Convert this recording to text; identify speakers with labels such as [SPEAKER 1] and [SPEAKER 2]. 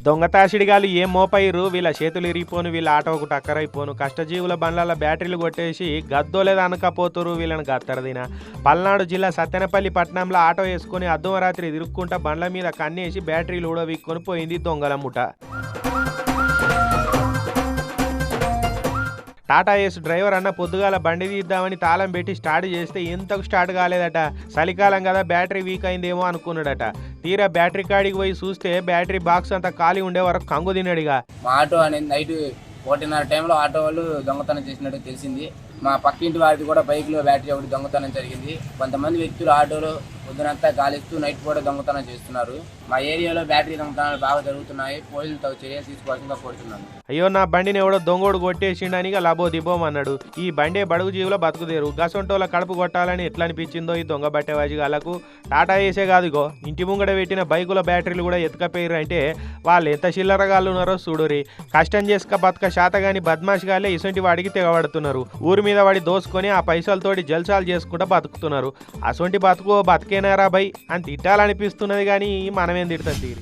[SPEAKER 1] దొంగతాసిడిగాళ్ళు ఏం మోపైరు, వీళ్ళ చేతులు ఇరిగిపోను, వీళ్ళ ఆటోకు టక్కరైపోను, కష్టజీవుల బండ్ల బ్యాటరీలు కొట్టేసి గద్దోలేదు అనకపోతురు వీళ్ళని గత్తరదిన. పల్నాడు జిల్లా సత్తెనపల్లి పట్టణంలో ఆటో వేసుకొని అర్ధరాత్రి తిరుక్కుంటా బండ్ల మీద కన్నేసి బ్యాటరీలు ఊడవీక్కొని పోయింది దొంగల ముఠ. టాటా ఏస్ డ్రైవర్ అన్న పొద్దుగాల బండి తీద్దామని తాళం పెట్టి స్టార్ట్ చేస్తే ఎంతకు స్టార్ట్ కాలేదట. చలికాలం కదా బ్యాటరీ వీక్ అయిందేమో అనుకున్నాడట. తీరా బ్యాటరీ కాడికి పోయి చూస్తే బ్యాటరీ బాక్స్ అంతా ఖాళీ ఉండే వరకు కంగు తిన్నాడుగా.
[SPEAKER 2] మా ఆటో అనేది నైట్ 1:30 టైంలో ఆటో వాళ్ళు దొంగతనం చేసినట్టు తెలిసింది. మా పక్కింటి వారికి కూడా బైక్లో బ్యాటరీ ఒకటి దొంగతనం జరిగింది. కొంతమంది వ్యక్తులు ఆటోలో పొద్దునంతా గాలిస్తూ నైట్ కూడా దొంగతనం చేస్తున్నారు. మా ఏరియాలో బ్యాటరీ దొంగతనాలు బాగా జరుగుతున్నాయి. పోలీసులు తగు చర్యలు తీసుకోవాల్సిందిగా కోరుతున్నాను.
[SPEAKER 1] అయ్యో నా బండిని ఎవడో దొంగోడు కొట్టేసిండని లబో దిబోం అన్నాడు. ఈ బండే బడుగు జీవులో బతుకుదేరు. గసొంటోళ్ళ కడుపు కొట్టాలని ఎట్లా అనిపించిందో ఈ దొంగ బట్టేవాజిగాళ్ళకు. టాటా ఏసే కాదు, ఇగో ఇంటి ముంగడ పెట్టిన బైకుల బ్యాటరీలు కూడా ఎత్తుకపోయారు అంటే వాళ్ళు ఎంత చిల్లరగాళ్ళు ఉన్నారో చూడురి. కష్టం చేసుక బతక శాతగాని బద్మాషిగాళ్ళే ఇసొంటి వాడికి తెగబడుతున్నారు. ఊరి మీద వాడి దోసుకొని ఆ పైసలతోటి జల్సాలు చేసుకుంటూ బతుకుతున్నారు. అసొంటి బతుకేనారా బై అని తిట్టాలనిపిస్తున్నది కానీ మనమేం తిడతాం తీరి.